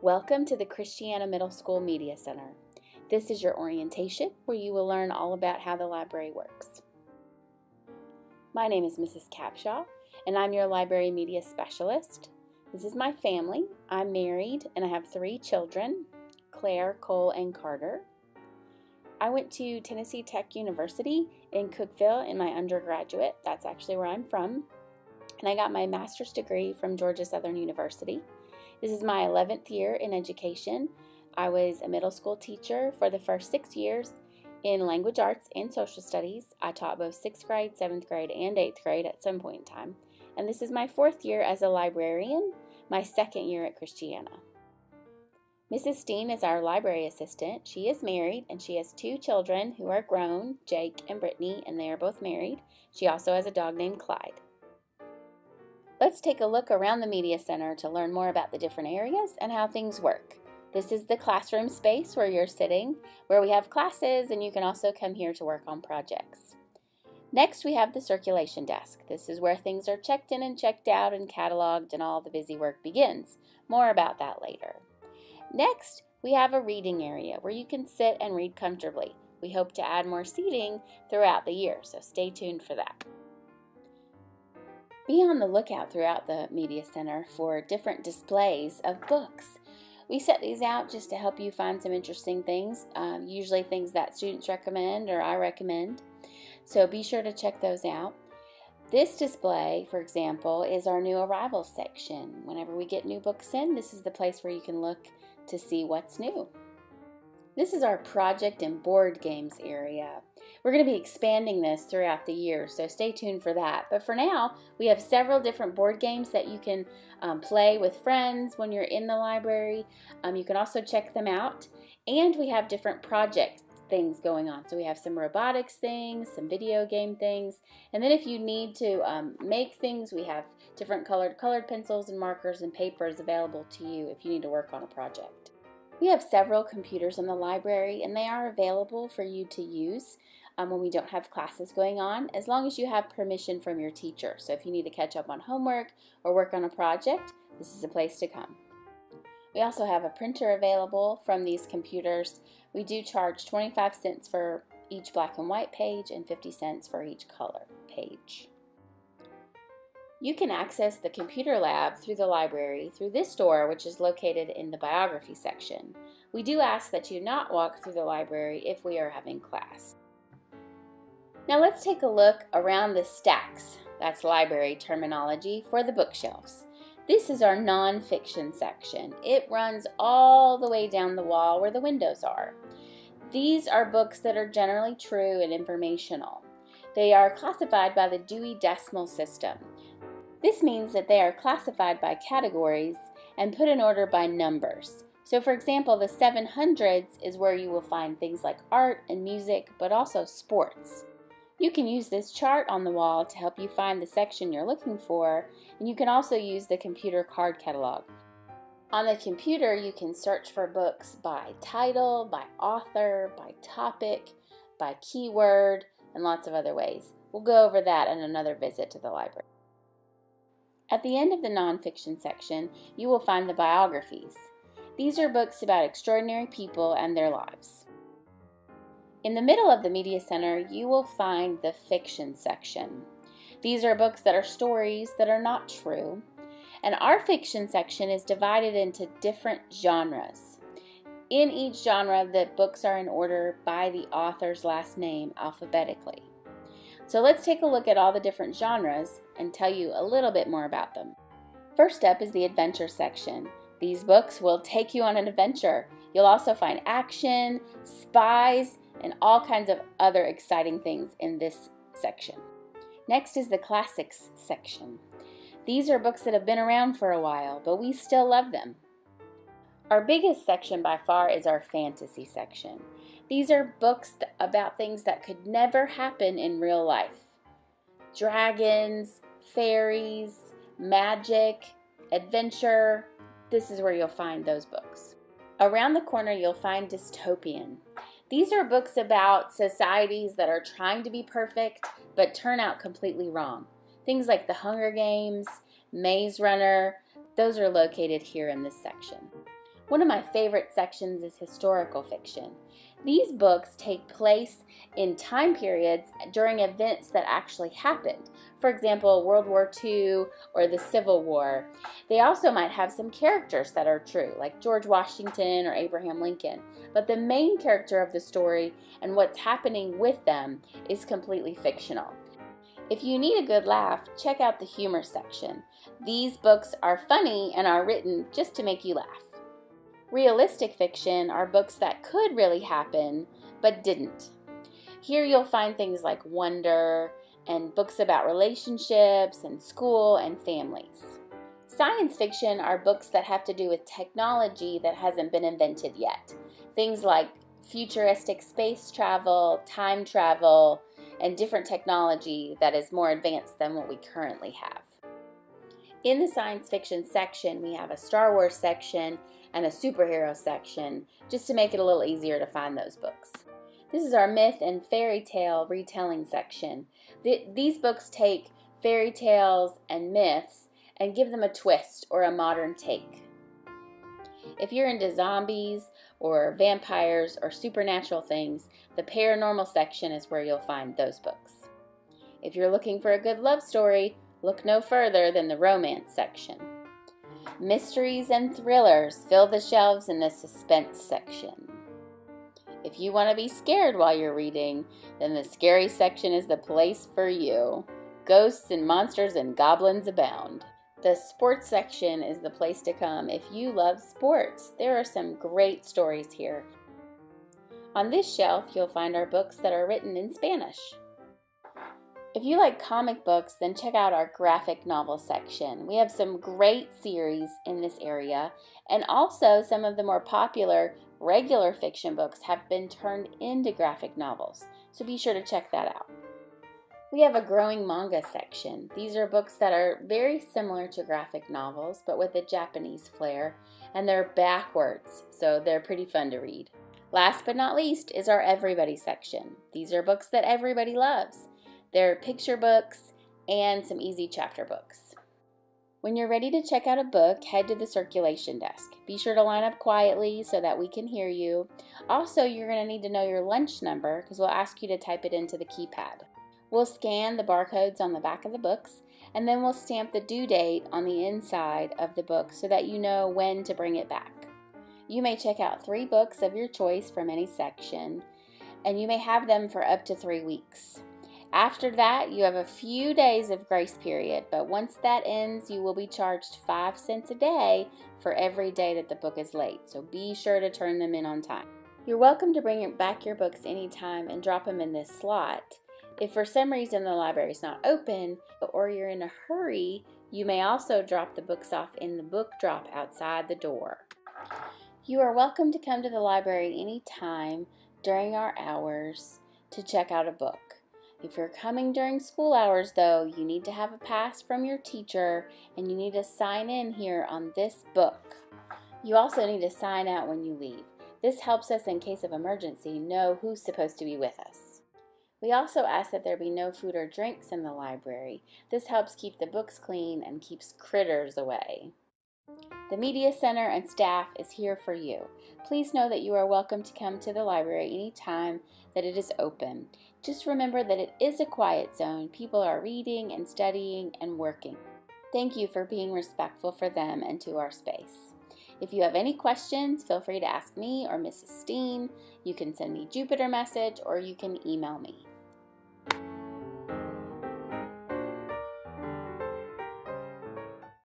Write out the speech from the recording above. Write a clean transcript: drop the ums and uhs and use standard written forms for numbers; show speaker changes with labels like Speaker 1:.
Speaker 1: Welcome to the Christiana Middle School Media Center. This is your orientation where you will learn all about how the library works. My name is Mrs. Capshaw and I'm your library media specialist. This is my family. I'm married and I have 3 children, Claire, Cole, and Carter. I went to Tennessee Tech University in Cookeville in my undergraduate. That's actually where I'm from. And I got my master's degree from Georgia Southern University. This is my 11th year in education. I was a middle school teacher for the first 6 years in language arts and social studies. I taught both 6th grade, 7th grade, and 8th grade at some point in time. And this is my 4th year as a librarian, my 2nd year at Christiana. Mrs. Steen is our library assistant. She is married and she has 2 children who are grown, Jake and Brittany, and they are both married. She also has a dog named Clyde. Let's take a look around the Media Center to learn more about the different areas and how things work. This is the classroom space where you're sitting, where we have classes, and you can also come here to work on projects. Next, we have the circulation desk. This is where things are checked in and checked out and cataloged and all the busy work begins. More about that later. Next, we have a reading area where you can sit and read comfortably. We hope to add more seating throughout the year, so stay tuned for that. Be on the lookout throughout the Media Center for different displays of books. We set these out just to help you find some interesting things, usually things that students recommend or I recommend. So be sure to check those out. This display, for example, is our new arrivals section. Whenever we get new books in, this is the place where you can look to see what's new. This is our project and board games area. We're going to be expanding this throughout the year, so stay tuned for that. But for now, we have several different board games that you can play with friends when you're in the library. You can also check them out. And we have different project things going on. So we have some robotics things, some video game things. And then if you need to make things, we have different colored pencils and markers and papers available to you if you need to work on a project. We have several computers in the library and they are available for you to use when we don't have classes going on, as long as you have permission from your teacher. So if you need to catch up on homework or work on a project, this is a place to come. We also have a printer available from these computers. We do charge 25 cents for each black and white page and 50 cents for each color page. You can access the computer lab through the library through this door, which is located in the biography section. We do ask that you not walk through the library if we are having class. Now let's take a look around the stacks, that's library terminology, for the bookshelves. This is our nonfiction section. It runs all the way down the wall where the windows are. These are books that are generally true and informational. They are classified by the Dewey Decimal System. This means that they are classified by categories and put in order by numbers. So for example, the 700s is where you will find things like art and music, but also sports. You can use this chart on the wall to help you find the section you're looking for, and you can also use the computer card catalog. On the computer, you can search for books by title, by author, by topic, by keyword, and lots of other ways. We'll go over that in another visit to the library. At the end of the nonfiction section, you will find the biographies. These are books about extraordinary people and their lives. In the middle of the Media Center, you will find the fiction section. These are books that are stories that are not true. And our fiction section is divided into different genres. In each genre, the books are in order by the author's last name alphabetically. So let's take a look at all the different genres and tell you a little bit more about them. First up is the adventure section. These books will take you on an adventure. You'll also find action, spies, and all kinds of other exciting things in this section. Next is the classics section. These are books that have been around for a while, but we still love them. Our biggest section by far is our fantasy section. These are books about things that could never happen in real life. Dragons, fairies, magic, adventure. This is where you'll find those books. Around the corner, you'll find dystopian. These are books about societies that are trying to be perfect, but turn out completely wrong. Things like The Hunger Games, Maze Runner, those are located here in this section. One of my favorite sections is historical fiction. These books take place in time periods during events that actually happened. For example, World War II or the Civil War. They also might have some characters that are true, like George Washington or Abraham Lincoln. But the main character of the story and what's happening with them is completely fictional. If you need a good laugh, check out the humor section. These books are funny and are written just to make you laugh. Realistic fiction are books that could really happen, but didn't. Here you'll find things like wonder and books about relationships and school and families. Science fiction are books that have to do with technology that hasn't been invented yet. Things like futuristic space travel, time travel, and different technology that is more advanced than what we currently have. In the science fiction section, we have a Star Wars section and a superhero section, just to make it a little easier to find those books. This is our myth and fairy tale retelling section. These books take fairy tales and myths and give them a twist or a modern take. If you're into zombies or vampires or supernatural things, the paranormal section is where you'll find those books. If you're looking for a good love story, look no further than the romance section. Mysteries and thrillers fill the shelves in the suspense section. If you want to be scared while you're reading, then the scary section is the place for you. Ghosts and monsters and goblins abound. The sports section is the place to come if you love sports. There are some great stories here. On this shelf, you'll find our books that are written in Spanish. If you like comic books, then check out our graphic novel section. We have some great series in this area, and also some of the more popular regular fiction books have been turned into graphic novels, so be sure to check that out. We have a growing manga section. These are books that are very similar to graphic novels, but with a Japanese flair, and they're backwards, so they're pretty fun to read. Last but not least is our everybody section. These are books that everybody loves. They're picture books and some easy chapter books. When you're ready to check out a book, head to the circulation desk. Be sure to line up quietly so that we can hear you. Also, you're going to need to know your lunch number because we'll ask you to type it into the keypad. We'll scan the barcodes on the back of the books, and then we'll stamp the due date on the inside of the book so that you know when to bring it back. You may check out 3 books of your choice from any section, and you may have them for up to 3 weeks. After that, you have a few days of grace period, but once that ends, you will be charged 5 cents a day for every day that the book is late, so be sure to turn them in on time. You're welcome to bring back your books anytime and drop them in this slot. If for some reason the library is not open or you're in a hurry, you may also drop the books off in the book drop outside the door. You are welcome to come to the library anytime during our hours to check out a book. If you're coming during school hours, though, you need to have a pass from your teacher and you need to sign in here on this book. You also need to sign out when you leave. This helps us, in case of emergency, know who's supposed to be with us. We also ask that there be no food or drinks in the library. This helps keep the books clean and keeps critters away. The Media Center and staff is here for you. Please know that you are welcome to come to the library anytime that it is open. Just remember that it is a quiet zone. People are reading and studying and working. Thank you for being respectful for them and to our space. If you have any questions, feel free to ask me or Mrs. Steen. You can send me Jupiter message or you can email me.